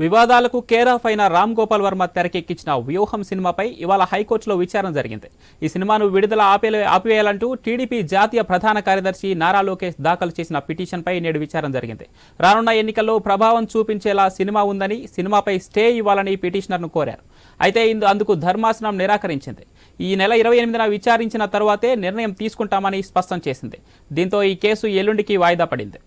వివాదాలకు care of అయిన రామ్ గోపాల్ వర్మ తెరకెక్కించిన వ్యూహం సినిమాపై ఇవాళ హైకోర్టులో విచారణ జరిగింది. ఈ సినిమాను విడుదల ఆపివేయాలంటూ టీడీపీ జాతీయ ప్రధాన కార్యదర్శి నారా లోకేష్ దాఖలు చేసిన పిటిషన్పై నేడు విచారణ జరిగింది. రానున్న ఎన్నికల్లో ప్రభావం చూపించేలా సినిమా ఉందని, సినిమాపై స్టే ఇవ్వాలని పిటిషనర్ను కోరారు. అయితే అందుకు ధర్మాసనం నిరాకరించింది. ఈ నెల 28న విచారించిన తరువాతే నిర్ణయం తీసుకుంటామని స్పష్టం చేసింది. దీంతో ఈ కేసు ఎల్లుండికి వాయిదా పడింది.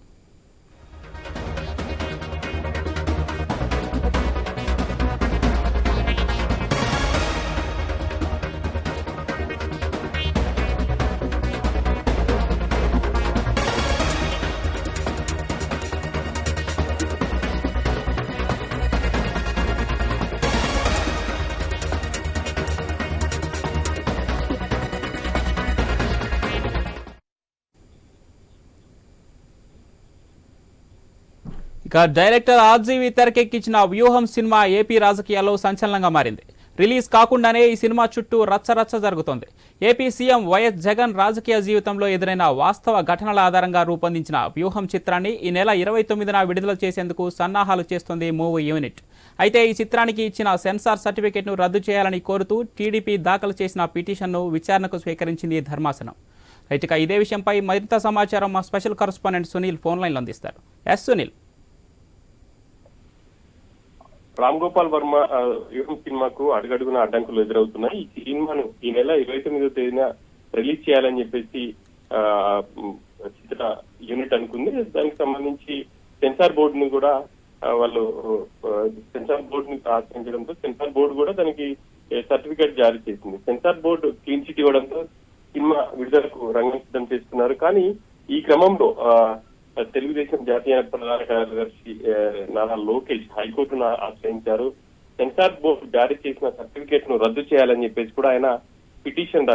ఇక డైరెక్టర్ ఆర్జీవి తెరకెక్కించిన వ్యూహం సినిమా ఏపీ రాజకీయాల్లో సంచలనంగా మారింది. రిలీజ్ కాకుండానే ఈ సినిమా చుట్టూ రచ్చరచ్చ జరుగుతోంది. ఏపీ సీఎం వైఎస్ జగన్ రాజకీయ జీవితంలో ఎదురైన వాస్తవ ఘటనల ఆధారంగా రూపొందించిన వ్యూహం చిత్రాన్ని ఈ నెల 29న విడుదల చేసేందుకు సన్నాహాలు చేస్తోంది మూవీ యూనిట్. అయితే ఈ చిత్రానికి ఇచ్చిన సెన్సార్ సర్టిఫికెట్ను రద్దు చేయాలని కోరుతూ టీడీపీ దాఖలు చేసిన పిటిషన్ను విచారణకు స్వీకరించింది ధర్మాసనం. ఇక ఇదే విషయంపై మరింత సమాచారం మా స్పెషల్ కరెస్పాండెంట్ సునీల్ ఫోన్ లైన్లో అందిస్తారు. సునీల్. రామ్ గోపాల్ వర్మ వ్యూహం సినిమాకు అడుగడుగున అడ్డంకులు ఎదురవుతున్నాయి. ఈ సినిమాను ఈ నెల 29వ తేదీన రిలీజ్ చేయాలని చెప్పేసి చిత్ర యూనిట్ అనుకుంది. దానికి సంబంధించి సెన్సార్ బోర్డుని కూడా వాళ్ళు సెన్సార్ బోర్డుని ఆశ్రయించడంతో సెన్సార్ బోర్డు కూడా దానికి సర్టిఫికేట్ జారీ చేసింది. సెన్సార్ బోర్డు క్లీన్ చిట్ ఇవ్వడంతో సినిమా విడుదలకు రంగం సిద్ధం చేస్తున్నారు. కానీ ఈ క్రమంలో తెలుగుదేశం జాతీయ ప్రధాన కార్యదర్శి నారా లోకేష్ హైకోర్టును ఆశ్రయించారు. సెన్సార్ బోర్డు జారీ చేసిన సర్టిఫికేట్ ను రద్దు చేయాలని చెప్పేసి కూడా ఆయన పిటిషన్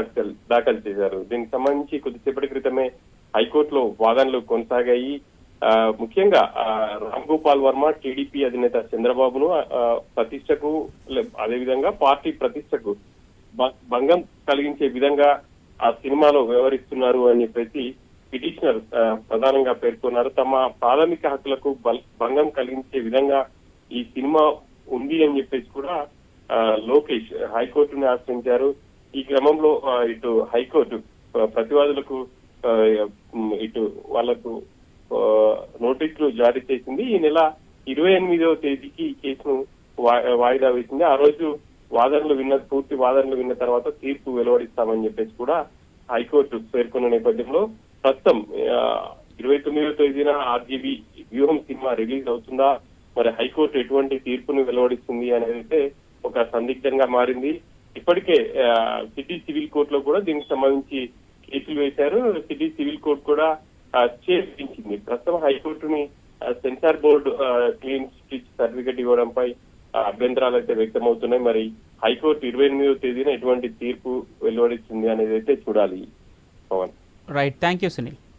దాఖలు చేశారు. దీనికి సంబంధించి కొద్దిసేపటి క్రితమే హైకోర్టులో వాదనలు కొనసాగాయి. ముఖ్యంగా రామ్ గోపాల్ వర్మ టీడీపీ అధినేత చంద్రబాబును ప్రతిష్టకు, అదేవిధంగా పార్టీ ప్రతిష్టకు భంగం కలిగించే విధంగా ఆ సినిమాలో వ్యవహరిస్తున్నారు అని చెప్పేసి పిటిషనర్ ప్రధానంగా పేర్కొన్నారు. తమ ప్రాథమిక హక్కులకు భంగం కలిగించే విధంగా ఈ సినిమా ఉంది అని చెప్పేసి కూడా లోకేష్ హైకోర్టుని ఆశ్రయించారు. ఈ క్రమంలో ఇటు హైకోర్టు ప్రతివాదులకు ఇటు వాళ్లకు నోటీసులు జారీ చేసింది. ఈ నెల 28వ తేదీకి ఈ కేసును వాయిదా వేసింది. ఆ రోజు పూర్తి వాదనలు విన్న తర్వాత తీర్పు వెలువడిస్తామని చెప్పేసి కూడా హైకోర్టు పేర్కొన్న నేపథ్యంలో ప్రస్తుతం 29వ తేదీన ఆర్జీబీ వ్యూహం సినిమా రిలీజ్ అవుతుందా, మరి హైకోర్టు ఎటువంటి తీర్పును వెలువడిస్తుంది అనేది అయితే ఒక సందిగ్ధంగా మారింది. ఇప్పటికే సిటీ సివిల్ కోర్టులో కూడా దీనికి సంబంధించి కేసులు వేశారు. సిటీ సివిల్ కోర్టు కూడా స్టే విధించింది. ప్రస్తుతం హైకోర్టుని censor board clean chit certificate ఇవ్వడంపై అభ్యంతరాలు అయితే వ్యక్తమవుతున్నాయి. మరి హైకోర్టు 28వ తేదీన ఎటువంటి తీర్పు వెలువడిస్తుంది అనేది అయితే చూడాలి. Pavan. Right, thank you Sunil.